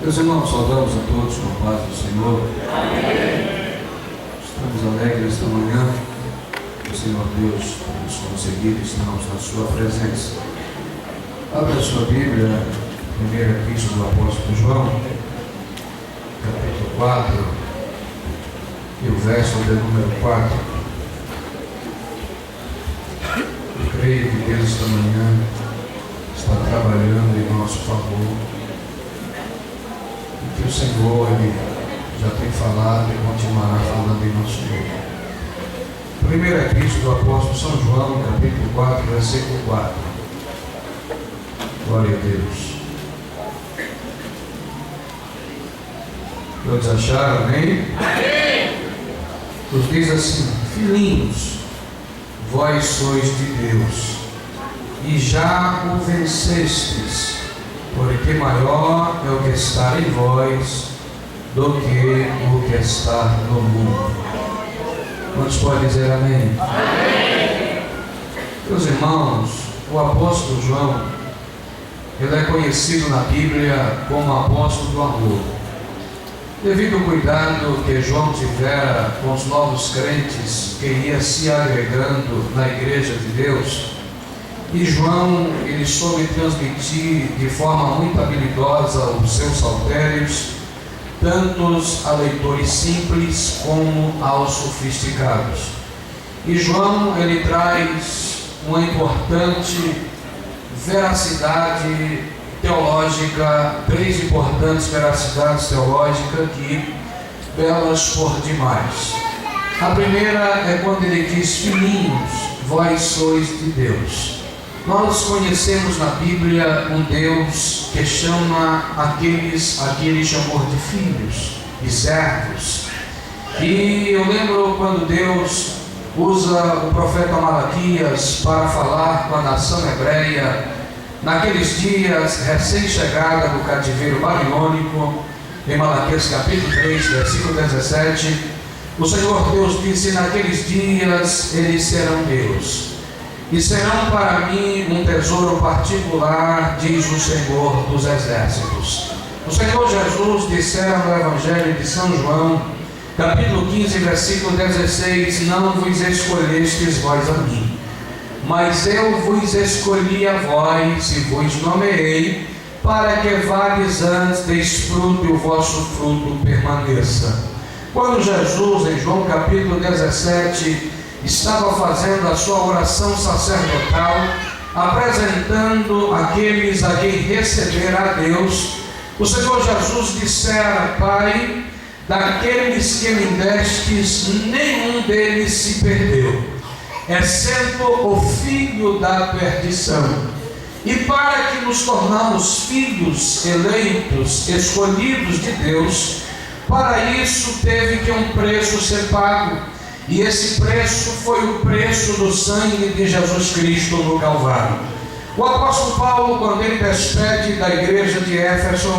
Meus irmãos, saudamos a todos com a paz do Senhor. Amém. Estamos alegres esta manhã, o Senhor Deus nos conseguir, estamos na sua presença. Abra a sua Bíblia, primeira epístola do apóstolo João, capítulo 4, e o verso de número 4. Eu creio que Deus esta manhã está trabalhando em nosso favor. Que o Senhor Ele já tem falado e continuará falando em nosso meio. Primeira epístola do apóstolo São João, capítulo 4, versículo 4. Glória a Deus. Todos acharam, amém? Amém! Nos diz assim: filhinhos, vós sois de Deus, e já o vencestes, porque maior é o que está em vós do que o que está no mundo. Quantos podem dizer amém? Amém. Meus irmãos, o apóstolo João, ele é conhecido na Bíblia como apóstolo do amor, devido ao cuidado que João tivera com os novos crentes que ia se agregando na igreja de Deus. E João, ele soube transmitir de forma muito habilidosa os seus saltérios, tanto a leitores simples como aos sofisticados. E João, ele traz uma importante veracidade teológica, três importantes veracidades teológicas aqui, belas por demais. A primeira é quando ele diz: filhinhos, vós sois de Deus. Nós conhecemos na Bíblia um Deus que chama aqueles a que Ele chamou de filhos e servos. E eu lembro quando Deus usa o profeta Malaquias para falar com a nação hebreia, naqueles dias recém-chegada do cativeiro babilônico, em Malaquias capítulo 3, versículo 17, o Senhor Deus disse: naqueles dias eles serão Deus, e serão para mim um tesouro particular, diz o Senhor dos Exércitos. O Senhor Jesus dissera no Evangelho de São João, capítulo 15, versículo 16: não vos escolhestes vós a mim, mas eu vos escolhi a vós e vos nomeei, para que vades antes deis fruto e o vosso fruto permaneça. Quando Jesus, em João capítulo 17, estava fazendo a sua oração sacerdotal, apresentando aqueles a quem receberá a Deus, o Senhor Jesus dissera: Pai, daqueles que me destes, nenhum deles se perdeu, exceto o filho da perdição. E para que nos tornamos filhos eleitos, escolhidos de Deus, para isso teve que um preço ser pago. E esse preço foi o preço do sangue de Jesus Cristo no Calvário. O apóstolo Paulo, quando ele despede da igreja de Éfeso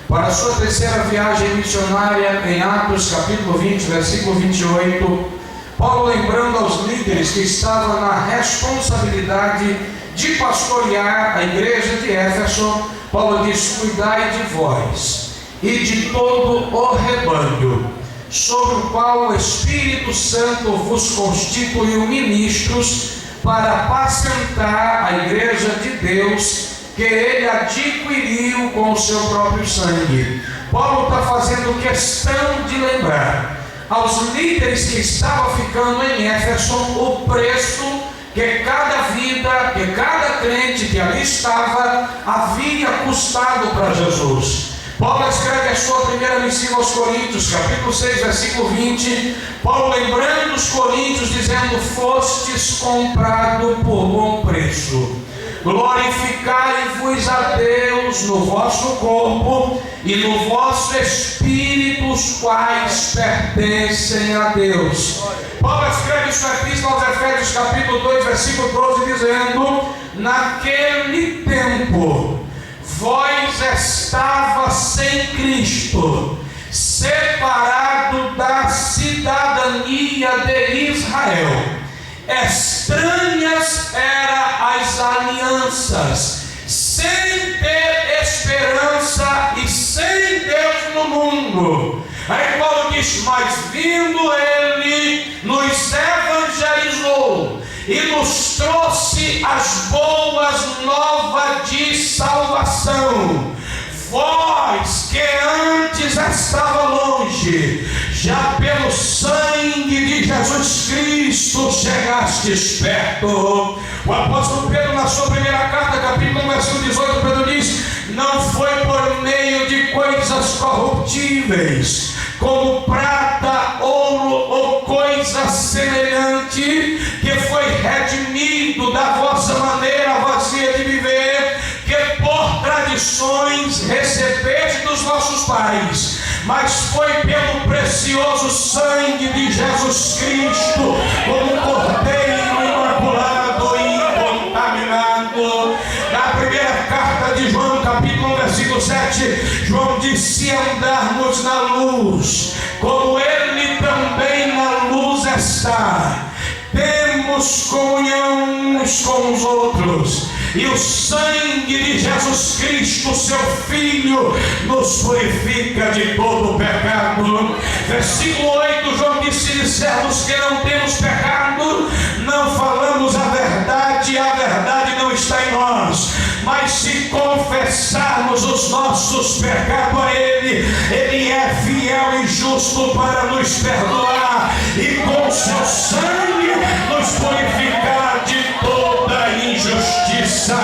para a sua terceira viagem missionária, em Atos capítulo 20, versículo 28, Paulo, lembrando aos líderes que estavam na responsabilidade de pastorear a igreja de Éfeso, Paulo diz: cuidai de vós e de todo o rebanho, sobre o qual o Espírito Santo vos constituiu ministros, para apacentar a igreja de Deus, que ele adquiriu com o seu próprio sangue. Paulo está fazendo questão de lembrar aos líderes que estavam ficando em Éfeso o preço que cada vida, que cada crente que ali estava havia custado para Jesus. Paulo escreve a sua primeira missão aos Coríntios, capítulo 6, versículo 20, Paulo lembrando os coríntios, dizendo: fostes comprado por bom preço, glorificai-vos a Deus no vosso corpo e no vosso espírito, os quais pertencem a Deus. Paulo escreve sua epístola aos Efésios, capítulo 2, versículo 12, dizendo: naquele tempo vós estava sem Cristo, separado da cidadania de Israel, estranhas eram as alianças, sem ter esperança e sem mundo. Aí Paulo diz: mas vindo ele, nos evangelizou e nos trouxe as boas novas de salvação. Vós que antes estava longe, já pelo sangue de Jesus Cristo chegastes perto. O apóstolo Pedro, na sua primeira carta, capítulo 1, versículo 18, Pedro diz: não foi por meio de coisas corruptíveis, como prata, ouro ou coisa semelhante, que foi redimido da vossa maneira vazia de viver, que por tradições recebeste dos vossos pais, mas foi pelo precioso sangue de Jesus Cristo, como um cordeiro imaculado e incontaminado. Na primeira carta de João, capítulo 1, versículo 7, João diz: se andarmos na luz, como ele também na luz está, temos comunhão uns com os outros, e o sangue de Jesus Cristo, seu Filho, nos purifica de todo o pecado. Versículo 8, João diz: se dissermos que não temos pecado, não falamos a verdade não está em nós. Mas se confessarmos os nossos pecados a Ele, Ele é fiel e justo para nos perdoar e com seu sangue nos purificar de toda injustiça.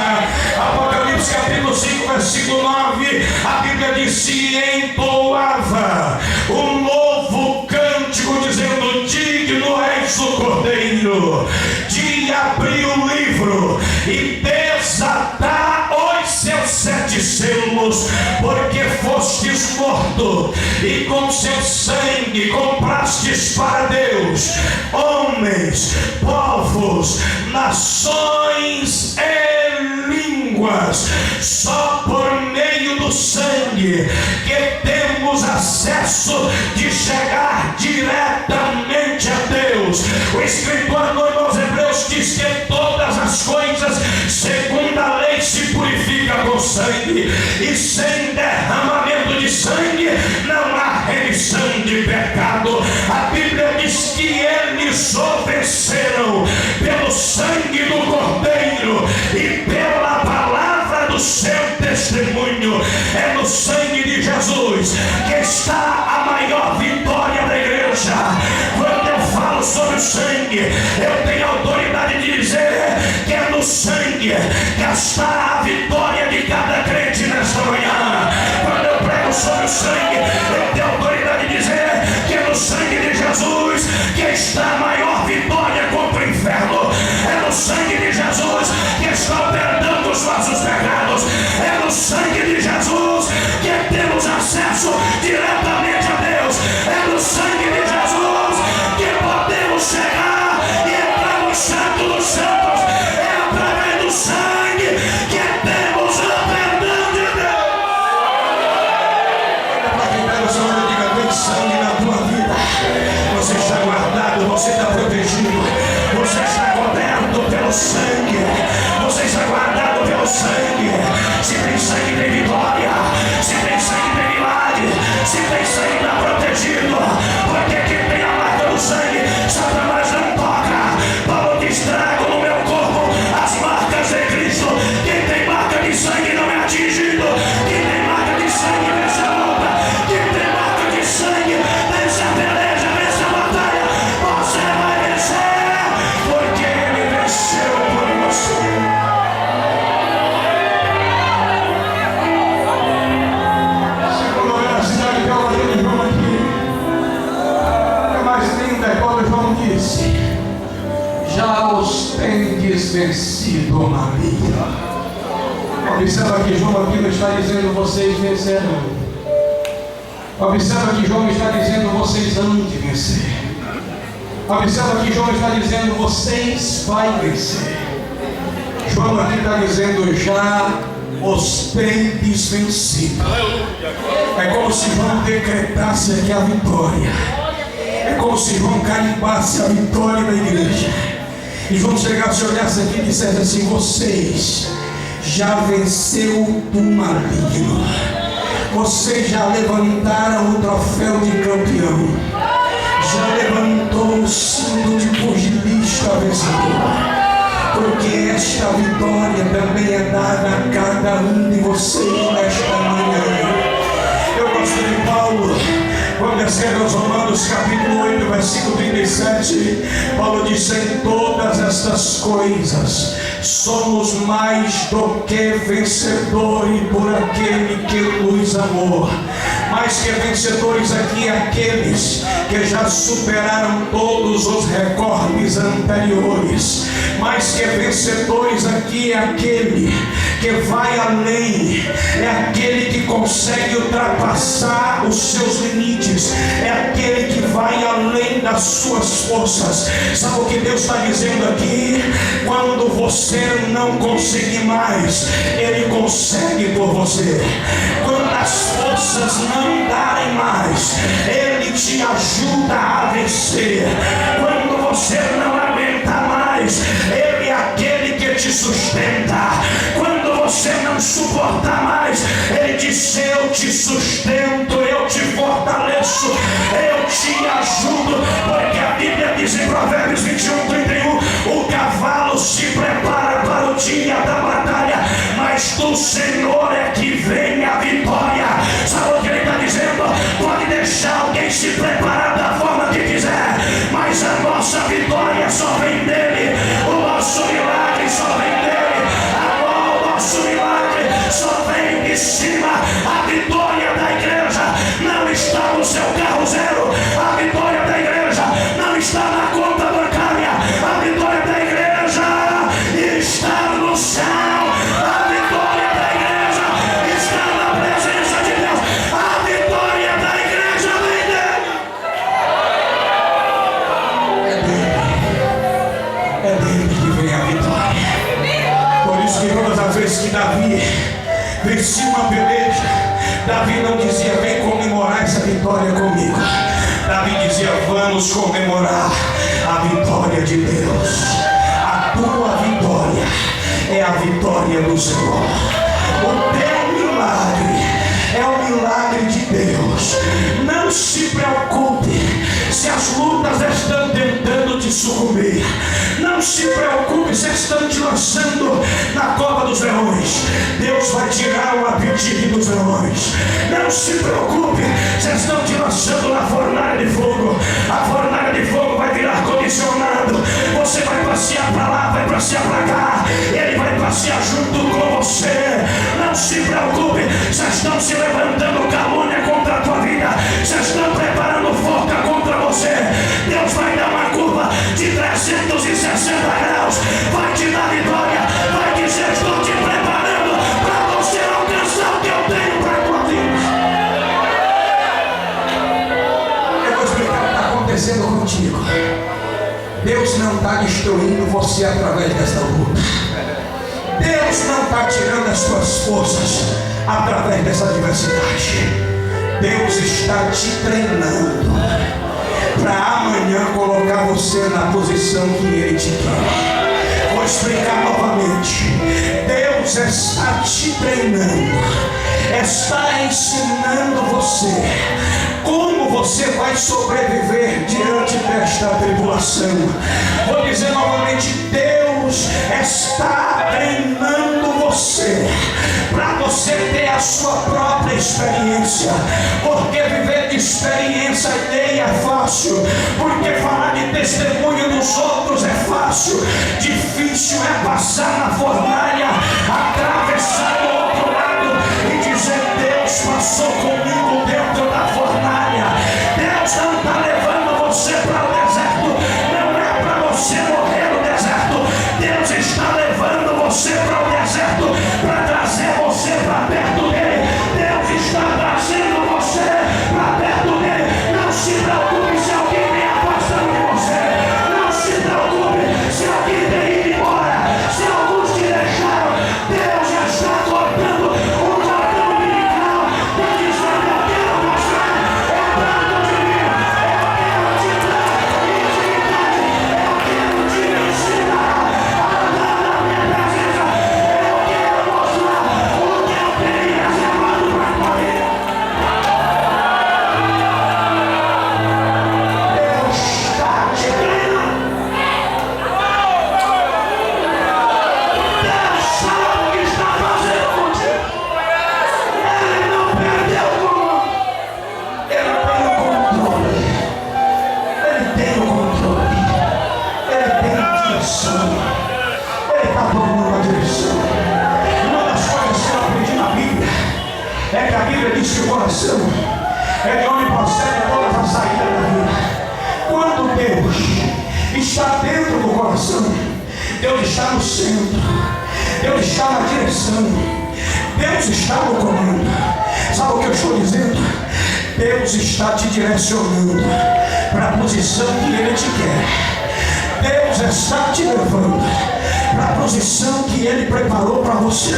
Apocalipse capítulo 5, versículo 9, a Bíblia diz: se entoava um novo cântico, dizendo: digno és o Cordeiro de abrir o livro e desatar os seus 7 selos, porque fostes morto e com seu sangue comprastes para Deus homens, povos, nações e línguas. Só por meio do sangue que temos acesso de chegar diretamente a Deus. O escritor aos Hebreus diz que todas as coisas segundo a lei se purifica com sangue, e sem derramamento de sangue não há remissão de pecado. A Bíblia diz que eles o venceram pelo sangue do Cordeiro e pela palavra do seu testemunho. É no sangue de Jesus que está a maior vitória da igreja. Quando eu falo sobre o sangue, eu tenho autoridade de dizer que é no sangue que está a vitória de cada crente nesta manhã. Quando eu prego sobre o sangue, eu tenho autoridade de dizer que é no sangue de Jesus que está a maior vitória contra o inferno. É no sangue de Jesus que está o perdão dos nossos pecados. É no sangue de Jesus que temos acesso diretamente a Deus. É no sangue de Jesus que podemos chegar e entrar no Santo dos Santos. É através do sangue que temos o perdão de Deus. Para quem está no seu olho, diga: tem sangue na tua vida. Você está guardado, você está protegido, você está coberto pelo sangue, você está guardado pelo sangue. Se tem sangue, tem vitória. Se tem sangue, tem milagre. Se tem sangue, está protegido. Porque quem tem a marca do sangue, Satanás não toca. Paulo diz: trago no meu corpo as marcas de Cristo. Quem tem marca de sangue não é atingido. Quem tem marca de sangue vence a luta. Quem tem marca de sangue vence a peleja, vence a batalha. Você vai vencer, porque Ele venceu por você. Já os tendes vencido na vida. Observa que João aqui não está dizendo vocês vencerão. Observa que João está dizendo vocês hão de vencer. Observa que João está dizendo vocês vai vencer. João aqui está dizendo já os tendes vencido. É como se João decretasse aqui a vitória. É como se João carimbasse a vitória da igreja. E João chegasse, olhasse aqui e dissesse assim: vocês já venceu o maligno. Vocês já levantaram o troféu de campeão, já levantou o símbolo de pugilista vencedor, porque esta vitória também é dada a cada um de vocês nesta manhã. Eu gosto de Paulo, quando escreve aos Romanos capítulo 8, versículo 37, Paulo diz: em todas estas coisas somos mais do que vencedores por aquele que nos amou. Mais que vencedores aqui aqueles que já superaram todos os recordes anteriores. Mais que vencedores aqui é aquele que vai além, é aquele que consegue ultrapassar os seus limites, é aquele que vai além das suas forças. Sabe o que Deus está dizendo aqui? Quando você não conseguir mais, Ele consegue por você. Quando as forças não darem mais, Ele te ajuda a vencer. Quando você não aguenta mais, Ele é aquele que te sustenta. Quando você não suportar mais, Ele diz: eu te sustento, eu te fortaleço, eu te ajudo. Porque a Bíblia diz em Provérbios 21:31: o cavalo se prepara para o dia da batalha, mas do Senhor é que vem a vitória. Sabe o que Ele está dizendo? Pode deixar alguém se preparar da forma que quiser, mas a nossa vitória só vem dEle, o nosso milagre só vem dEle. O milagre só vem de cima. A vitória da igreja não está no seu carro zero. A vitória da igreja não está na conta bancária. A vitória da igreja está no céu. A vitória da igreja está na presença de Deus. A vitória da igreja vem dele. É dele que vem a vitória. Por isso que todas as vezes que Davi vencia uma peleja, Davi não dizia: vem comemorar essa vitória comigo. Davi dizia: vamos comemorar a vitória de Deus. A tua vitória é a vitória do Senhor. O teu milagre é o milagre de Deus. Não se preocupe se as lutas estão tentando te sucumbir. Não se preocupe se estão te lançando na cova dos leões. Deus vai tirar o apetite dos leões. Não se preocupe se estão te lançando na fornalha de fogo. A fornalha de fogo vai virar condicionado. Você vai passear para lá, vai passear para cá. Ele vai passear junto com você. Não se preocupe se estão se levantando calúnia contra a tua vida, se estão preparando foca contra você. Deus vai dar uma curva de 360 graus, vai te dar vitória, vai dizer: estou te preparando para você alcançar o que eu tenho para a tua vida. Eu vou explicar o que está acontecendo contigo. Deus não está destruindo você através dessa luta. Deus não está tirando as suas forças através dessa adversidade. Deus está te treinando para amanhã colocar você na posição que Ele te quer. Vou explicar novamente. Deus está te treinando, está ensinando você como você vai sobreviver diante desta tribulação. Vou dizer novamente: Deus está treinando você para você ter a sua própria experiência. Porque viver de experiência alheia é fácil, porque falar de testemunho dos outros é fácil. Difícil é passar na fornalha, atravessar do outro lado e dizer: Deus passou comigo dentro da fornalha. Deus não está levando você para o deserto, não é para você morrer no deserto. Deus está levando você para o deserto para trazer você para perto dele. Deus está trazendo você para perto dele. Não se preocupe se alguém vem afastando de você. Não se preocupe se alguém tem ido embora, se alguns te deixaram. Deus já está diz que o coração é de onde procede todas as saídas da vida. Quando Deus está dentro do coração, Deus está no centro, Deus está na direção, Deus está no comando. Sabe o que eu estou dizendo? Deus está te direcionando para a posição que Ele te quer. Deus está te levando para a posição que Ele preparou para você.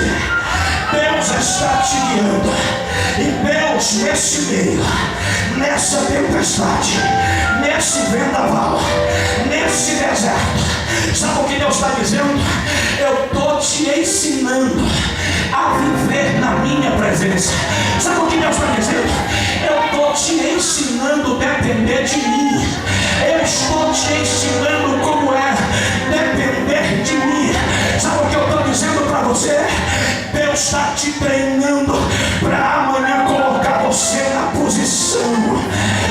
Deus está te guiando. E Deus, nesse meio, nessa tempestade, nesse vendaval, nesse deserto, sabe o que Deus está dizendo? Eu estou te ensinando a viver na minha presença. Sabe o que Deus está dizendo? Eu estou te ensinando a depender de mim. Eu estou te ensinando como é depender de mim. Sabe o que eu estou dizendo para você? Deus está te treinando para amanhã colocar você na posição,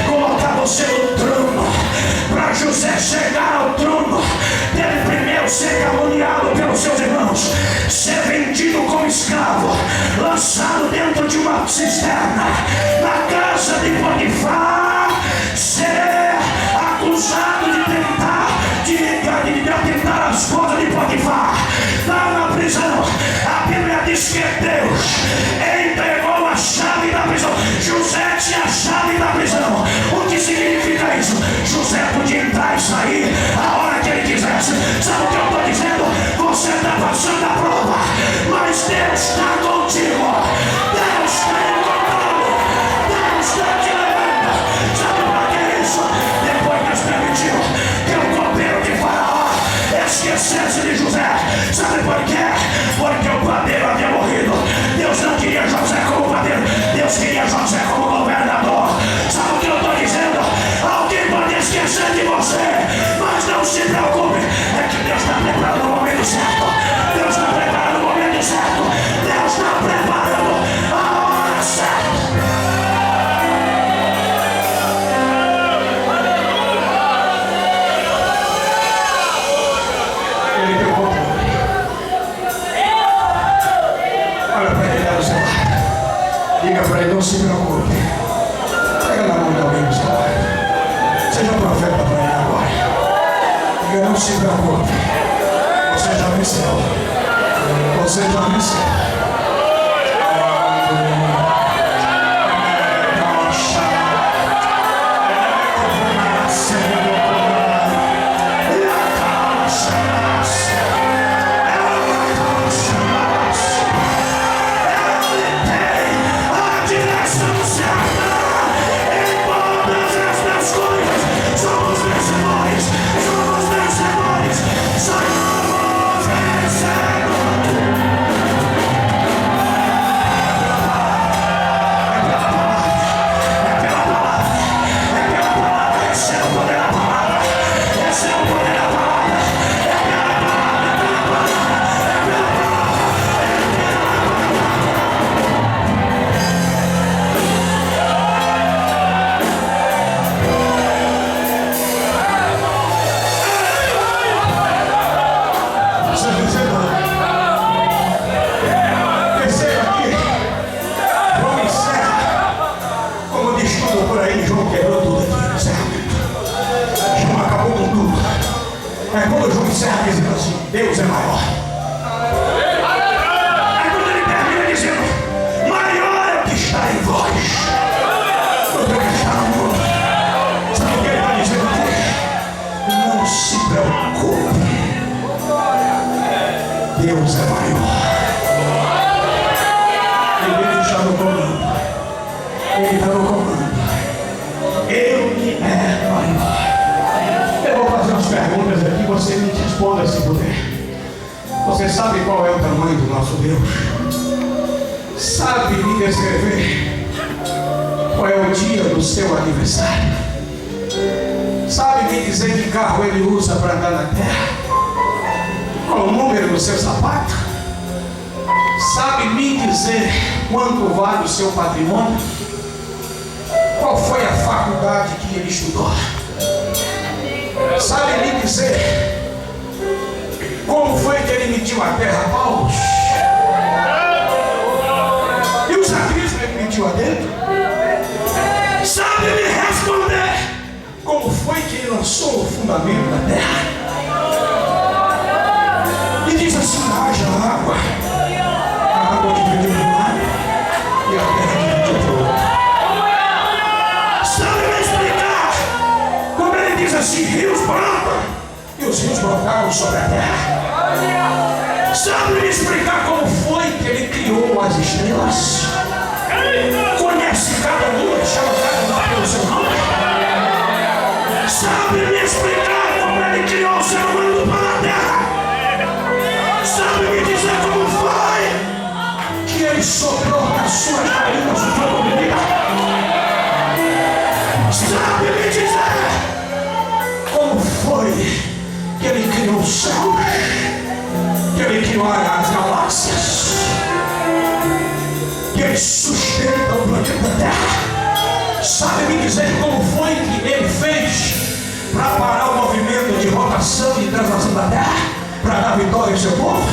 colocar você no trono. Para José chegar ao trono, deve primeiro ser caluniado pelos seus irmãos, ser vendido como escravo, lançado dentro de uma cisterna na casa de Potifar, ser acusado de tentar as coisas de Potifar, lá na prisão. A Bíblia diz que Deus entregou a chave da prisão. José tinha a chave da prisão. O que significa isso? José podia entrar e sair a hora que ele quisesse. Sabe o que eu estou dizendo? Você está passando a prova, mas Deus está contigo. Deus está em controle. Deus está te levando. Sabe para que isso? Depois Deus permitiu que o copeiro de Faraó esquecesse de José. Sabe por quê? Porque o padeiro havia morrido. Deus não queria José como padeiro, Deus queria José como governador. Sabe o que eu estou dizendo? Alguém pode esquecer de você, mas não se preocupe. É que Deus está preparando o momento certo. Deus está preparando o momento certo. Deus está preparando a hora certa. Ele tem controle. Olha para ele lá do seu lado. Diga para ele, não se preocupe. Pega na mão de alguém do seu lado. Seja profeta para ele agora. Diga, não se preocupe. Você já venceu. Você já venceu. É quando João encerra dizendo assim, Deus é maior. É quando ele termina dizendo, maior é o que está em vós do que está no mundo. Sabe o que ele está dizendo aqui? Não se preocupe. Deus é maior. E Deus está no comando. Ele está no comando. Ele é maior. Eu vou fazer umas perguntas aqui, você me responda se puder. Você sabe qual é o tamanho do nosso Deus? Sabe me descrever qual é o dia do seu aniversário? Sabe me dizer que carro ele usa para andar na terra? Qual o número do seu sapato? Sabe me dizer quanto vale o seu patrimônio? Qual foi a faculdade que ele estudou? Sabe me dizer como foi que ele mediu a terra a paus? E os abismos ele mediu a dele? Sabe me responder como foi que ele lançou o fundamento da terra? E diz assim: haja água, a água dividiu do mar e a terra dividiu do outro. Sabe me explicar como ele diz assim: rios brotam e os rios brotaram sobre a terra? Sabe me explicar como foi que ele criou as estrelas? Conhece cada lua, chama cada lua pelo seu nome? Sabe me explicar como ele criou o ser humano para a terra? Sabe me dizer como foi que ele soprou nas suas narinas o fogo de vida? Sabe me dizer como foi que ele criou o céu? Que ele criou as galáxias? Que ele sustenta o planeta Terra? Sabe me dizer como foi que ele fez para parar o movimento de rotação e translação da Terra? Para dar vitória ao seu povo?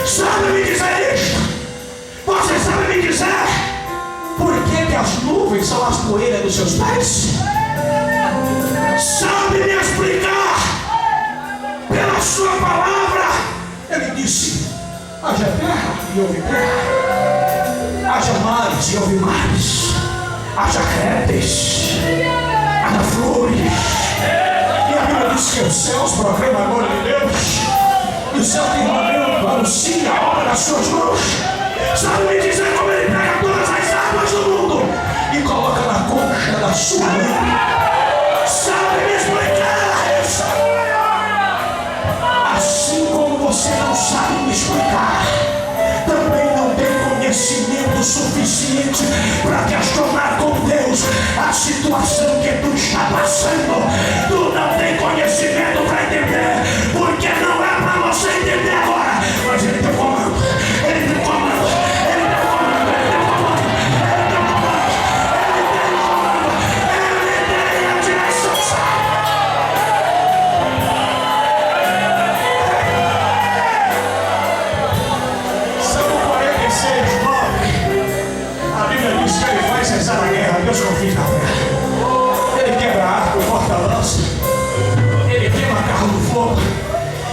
Sabe me dizer isso? Você sabe me dizer por que as nuvens são as poeiras dos seus pés? Sabe me explicar pela sua palavra? Ele disse: haja terra e houve terra, haja mares e houve mares, haja répteis, haja flores. E a Bíblia diz que os céus proclamam a glória de Deus e o céu firmamento anuncia a obra das suas mãos. Sabe me dizer como ele pega todas as águas do mundo e coloca na concha da sua mão? Sabe me explicar isso? Assim como você não sabe me explicar, também não tem conhecimento suficiente para questionar com Deus a situação que tu está passando. Tu não tem conhecimento para entender, porque não é para você entender agora, mas ele tem comando, ele tem comando, ele tem comando, ele tem comando, ele tem comando, ele tem comando, ele tem a direção certa. Salmo 46, 9. A Bíblia diz que ele faz cessar a guerra. Deus confia na terra. Ele quebra arco, corta lança, ele queima carro no fogo.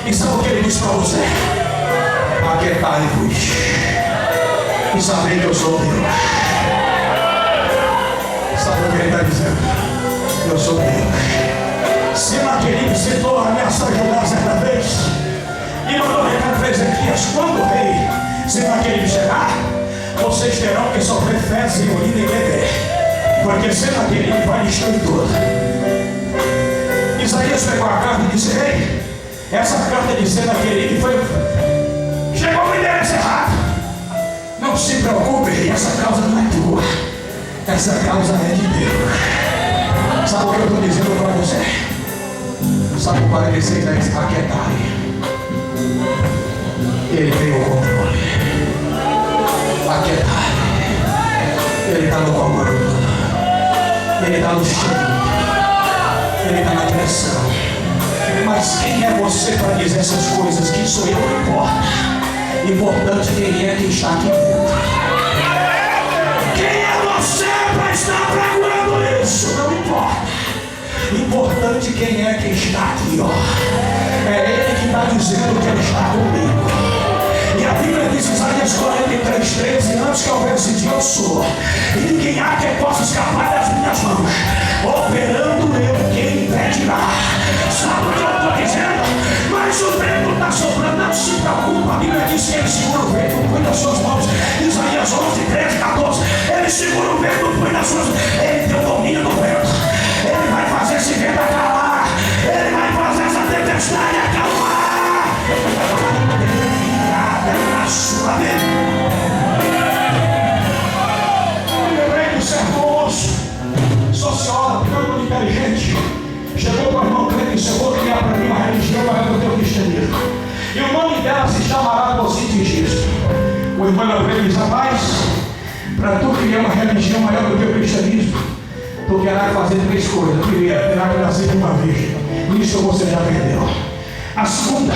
E sabe o que ele diz para você? Aquietai-vos e sabei que eu sou Deus. Sabe o que ele está dizendo? Eu sou Deus. Senaqueribe sentou a ameaçar Judá certa vez e mandou recado para Ezequias: quando o rei Senaqueribe chegar, vocês terão que sofrer fezes e urina e beber, porque Senaqueribe vai destruir tudo. Isaías pegou a carta e disse: rei, essa carta de Senaqueribe chegou no endereço errado. Não se preocupe, essa causa não é tua, essa causa é de Deus. Sabe o que eu estou dizendo para você? Sabe o 46 é aquietai. Ele tem o controle. Aquietai. Ele está no comando. Ele está no cheiro. Ele está na direção. Mas quem é você para dizer essas coisas? Quem sou eu? Não importa. Importante quem é que está aqui dentro. Quem é você para estar procurando isso? Não importa. Importante quem é que está aqui, ó. É ele que está dizendo que ele está comigo. E a Bíblia diz em Isaías 43:13: antes que houvesse dia eu sou, e ninguém há que possa escapar das minhas mãos. Operando eu, quem impedirá? Sabe o que eu estou dizendo? Mas o vento está soprando, não se preocupa. A Bíblia diz que ele segura o vento, põe nas suas mãos. Isaías 11:13-14: ele segura o vento, põe nas suas mãos. Ele tem o domínio do vento. Ele vai fazer esse vento acalmar. Ele vai fazer essa tempestade acalmar. Na sua mente. Eu lembrei do certo moço, sociólogo, muito inteligente, chegou para o irmão crente e disse: eu vou criar para mim uma religião maior do que o cristianismo. E o nome dela se chamará Positivismo. O irmão crente diz: rapaz, para tu criar uma religião maior do que o cristianismo, tu querás fazer três coisas. Primeiro, terá que nascer de uma virgem. Isso você já perdeu. A segunda,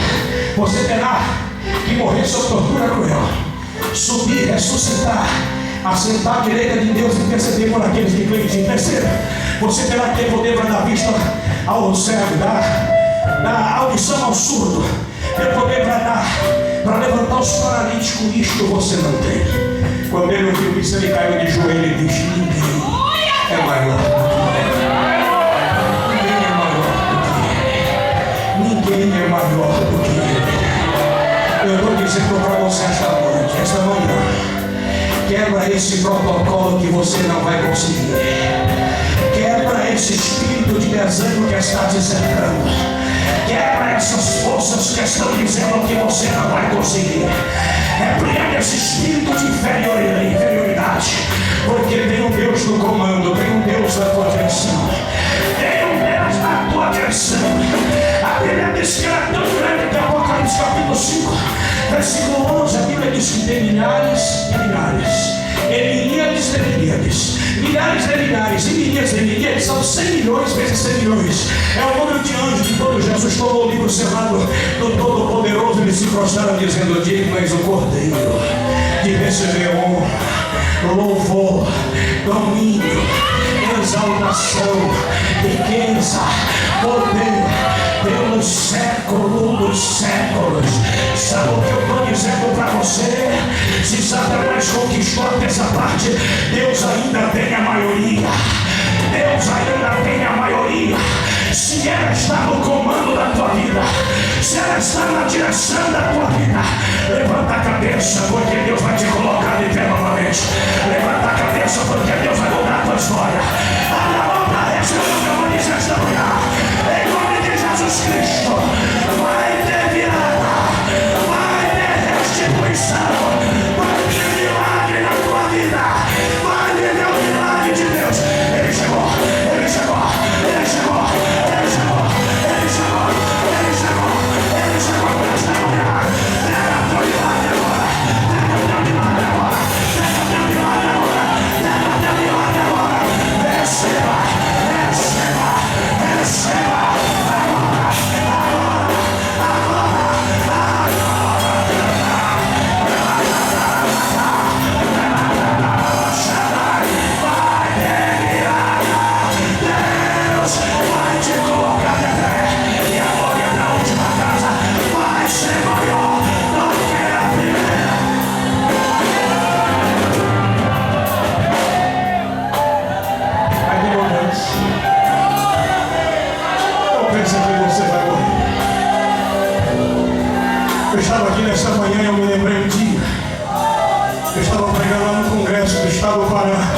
você terá que morrer sob tortura cruel, subir, ressuscitar assentar à direita de Deus e interceder por aqueles que creem em ti. Terceiro, você terá que ter poder para dar vista ao cego, dar audição ao surdo, ter poder para levantar os paralíticos. Isto você não tem. Quando ele ouviu isso, ele caiu de joelho e disse: ninguém é maior do que ele. Ninguém é maior do que ele. Ninguém é maior do que ele. Eu estou dizendo para você esta manhã, quebra esse protocolo que você não vai conseguir. Quebra esse espírito de desânimo que está te cercando. Quebra essas forças que estão dizendo que você não vai conseguir. Repreenda esse espírito de inferioridade. Porque tem um Deus no comando, tem um Deus na tua direção. Tem um Deus na tua direção. A Bíblia diz que era tão grande que Apocalipse capítulo 5, versículo 11, a Bíblia diz que tem milhares e milhares. Milhares de milhares, e milhares de milhares, são 100 milhões vezes 100 milhões. É o número de anjos que quando Jesus tomou o livro selado do Todo-Poderoso, eles se prostraram dizendo: digno és o Cordeiro de receber honra, louvor, domínio, exaltação, riqueza, poder, pelos séculos dos séculos. Sabe o que eu estou dizendo para você? Se Satanás conquistou até essa parte, Deus ainda tem a maioria. Deus ainda tem a maioria. Se ela está no comando da tua vida, se ela está na direção da tua vida, levanta a cabeça, porque Deus vai te colocar de pé novamente. Levanta a cabeça, porque Deus vai mudar a tua história. Abra a mão para essa, eu vou dizer esta manhã, em nome de Jesus Cristo, vai ter virada, vai ter restituição, vai ter milagre na tua vida, vai ter o milagre de Deus. Ele chegou, ele chegou, ele chegou, ele chegou, ele chegou, ele chegou, ele chegou para esta manhã. Pega o teu milagre agora, pega o teu milagre agora, pega o teu milagre agora, pega o teu milagre agora. Receba, receba, receba. Eu estava aqui nessa manhã e eu me lembrei um dia. Eu estava pregando lá no congresso do estado do Pará.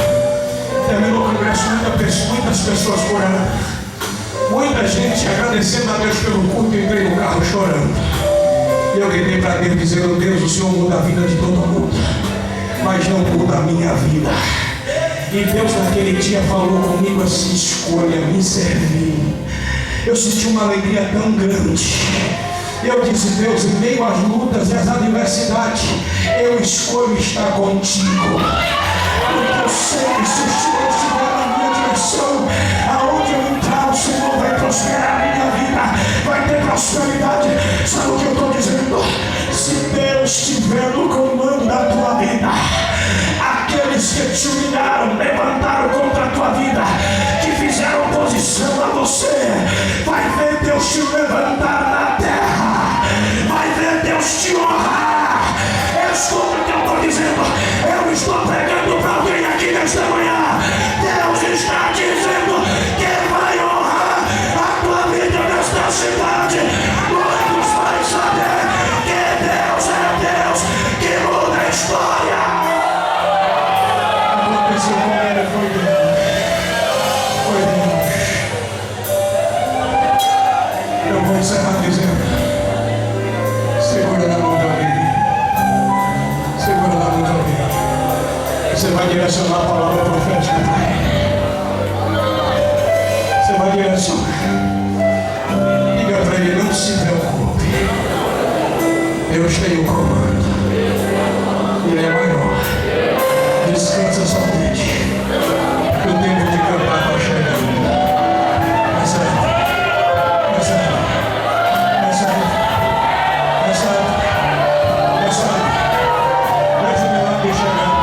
Terminou o congresso, muitas pessoas orando. Muita gente agradecendo a Deus pelo culto. Eu entrei no carro chorando. E eu gritei para Deus dizendo: Deus, o Senhor muda a vida de todo mundo, mas não muda a minha vida. E Deus naquele dia falou comigo assim: escolha me servir. Eu senti uma alegria tão grande. Eu disse: Deus, em meio às lutas e às adversidades, eu escolho estar contigo. Porque eu sei que se o Senhor estiver na minha direção, aonde eu entrar, o Senhor vai prosperar a minha vida, vai ter prosperidade. Sabe o que eu estou dizendo? Se Deus estiver no comando da tua vida, aqueles que te humilharam, levantaram contra a tua vida, que fizeram oposição a você, vai ver Deus te levantar na terra. Vai ver Deus te honrar. Escuta o que eu estou dizendo. Eu estou pregando para alguém aqui nesta manhã. Deus está dizendo que vai honrar a tua vida nesta cidade. Todos vão saber que Deus é Deus que muda a história. Aconteceu com ele, foi Deus. Foi Deus. Eu vou encerrar dizendo: segura na mão de alguém. Segura na mão de alguém. Você vai direcionar a palavra profética. Você vai direcionar. Diga para ele: não se preocupe. Deus tem o comando. Ele é maior. Descansa somente. O tempo de cantar vai chegando. Mas veja o milagre chegando.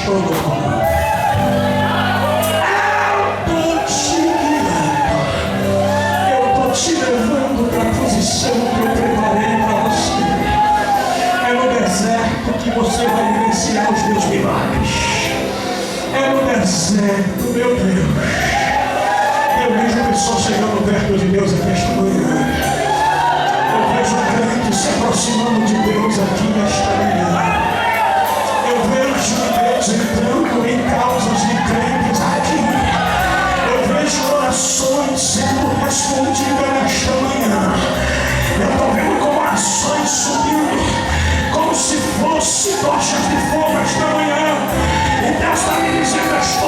todo comum. Eu estou te guiando. Eu estou te levando para a posição que eu preparei para você. É no deserto que você vai vivenciar os meus milagres. É no deserto, meu Deus. Eu vejo pessoas chegando perto de Deus aqui esta manhã. Eu vejo crentes se aproximando de Deus aqui esta manhã. Eu vejo Deus entrando em causas de crentes aqui. Eu vejo orações sendo respondidas nesta manhã. Eu estou vendo como orações subindo, como se fosse tochas de fogo esta manhã. E Deus está me dizendo esta